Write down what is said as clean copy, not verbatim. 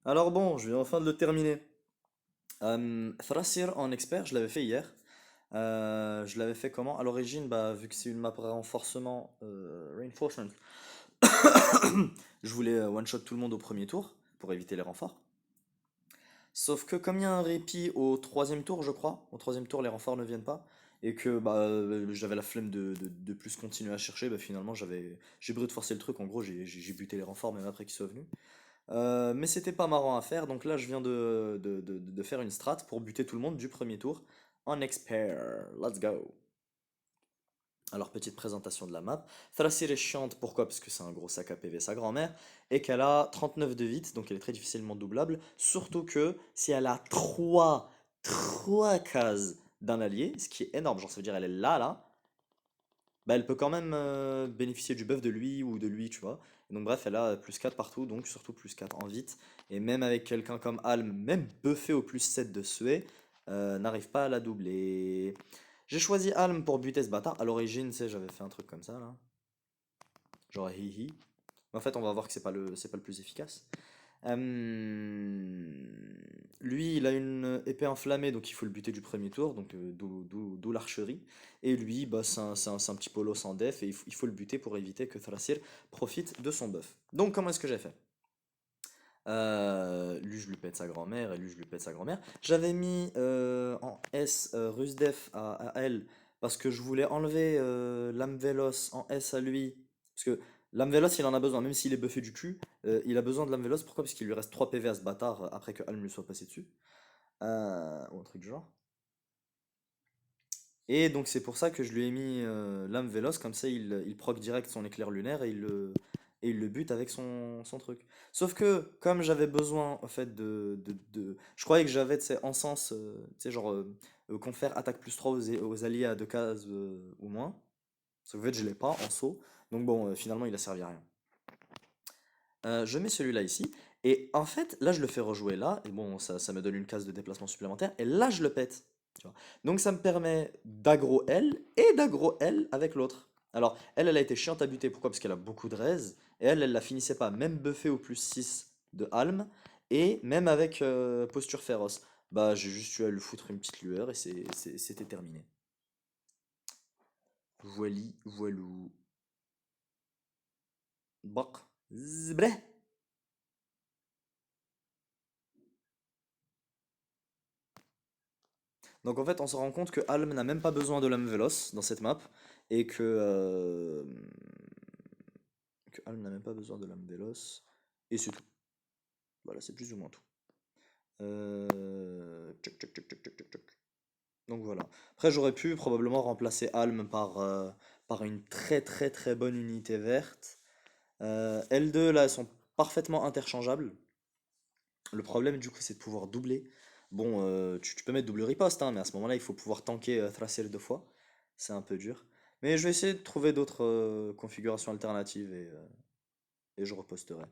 Alors bon, je viens enfin de le terminer. Thrasir en expert, je l'avais fait hier. Je l'avais fait comment? À l'origine, bah, vu que c'est une map renforcement, reinforcement, je voulais one-shot tout le monde au premier tour pour éviter les renforts. Sauf que comme il y a un répit au troisième tour, je crois, au troisième tour les renforts ne viennent pas, et que bah, j'avais la flemme de plus continuer à chercher, bah, finalement j'ai brute forcé le truc, en gros j'ai buté les renforts même après qu'ils soient venus. Mais c'était pas marrant à faire, donc là je viens de faire une strat pour buter tout le monde du premier tour en expert. Let's go! Alors, petite présentation de la map. Thrasir est chiante, pourquoi? Parce que c'est un gros sac à PV sa grand-mère, et qu'elle a 39 de vite, donc elle est très difficilement doublable. Surtout que si elle a trois cases d'un allié, ce qui est énorme, genre ça veut dire elle est là, bah elle peut quand même bénéficier du buff de lui ou de lui, tu vois. Et donc bref, elle a plus 4 partout, donc surtout plus 4 en vite. Et même avec quelqu'un comme Alm, même buffé au plus 7 de Sué, n'arrive pas à la doubler. J'ai choisi Alm pour buter ce bâtard. À l'origine, tu sais, j'avais fait un truc comme ça, là. Genre hihi. Mais en fait, on va voir que c'est pas le plus efficace. Euh, Lui, il a une épée enflammée, donc il faut le buter du premier tour, donc d'où l'archerie. Et lui, bah, c'est un petit polo sans def, et il faut le buter pour éviter que Thrasir profite de son buff. Donc, comment est-ce que j'ai fait? Lui, je lui pète sa grand-mère, et lui, je lui pète sa grand-mère. J'avais mis en S Rusdef à elle, parce que je voulais enlever l'âme Véloce en S à lui. Parce que l'âme Véloce, il en a besoin, même s'il est buffé du cul, il a besoin de l'âme Véloce. Pourquoi? Parce qu'il lui reste 3 PV à ce bâtard après que Alm lui soit passé dessus. Ou un truc du genre. Et donc c'est pour ça que je lui ai mis l'âme véloce, comme ça il proc direct son éclair lunaire et il le bute avec son truc. Sauf que comme j'avais besoin en fait je croyais que j'avais, tu sais, encens, tu sais, genre confère attaque plus 3 aux alliés à 2 cases ou moins. Sauf qu'en fait je l'ai pas en saut. Donc bon, finalement il a servi à rien. Je mets celui-là ici. Et en fait, là, je le fais rejouer là. Et bon, ça me donne une case de déplacement supplémentaire. Et là, je le pète. Tu vois. Donc, ça me permet d'aggro elle et d'aggro elle avec l'autre. Alors, elle a été chiante à buter. Pourquoi? Parce qu'elle a beaucoup de raise. Et elle la finissait pas. Même buffée au plus 6 de Alm. Et même avec posture féroce. Bah, j'ai juste eu à lui foutre une petite lueur et c'était terminé. Voili, voilou. Bak. Zbreh. Donc en fait, on se rend compte que Alm n'a même pas besoin de l'âme véloce dans cette map et que Alm n'a même pas besoin de l'âme véloce et c'est tout. Voilà, c'est plus ou moins tout. Tchoc, tchoc, tchoc, tchoc, tchoc, tchoc, tchoc. Donc voilà. Après, j'aurais pu probablement remplacer Alm par une très très très bonne unité verte. L2 là, elles sont parfaitement interchangeables. Le problème du coup, c'est de pouvoir doubler. Bon, tu peux mettre double riposte, hein, mais à ce moment-là, il faut pouvoir tanker Thraciel 2 fois. C'est un peu dur. Mais je vais essayer de trouver d'autres configurations alternatives et je reposterai.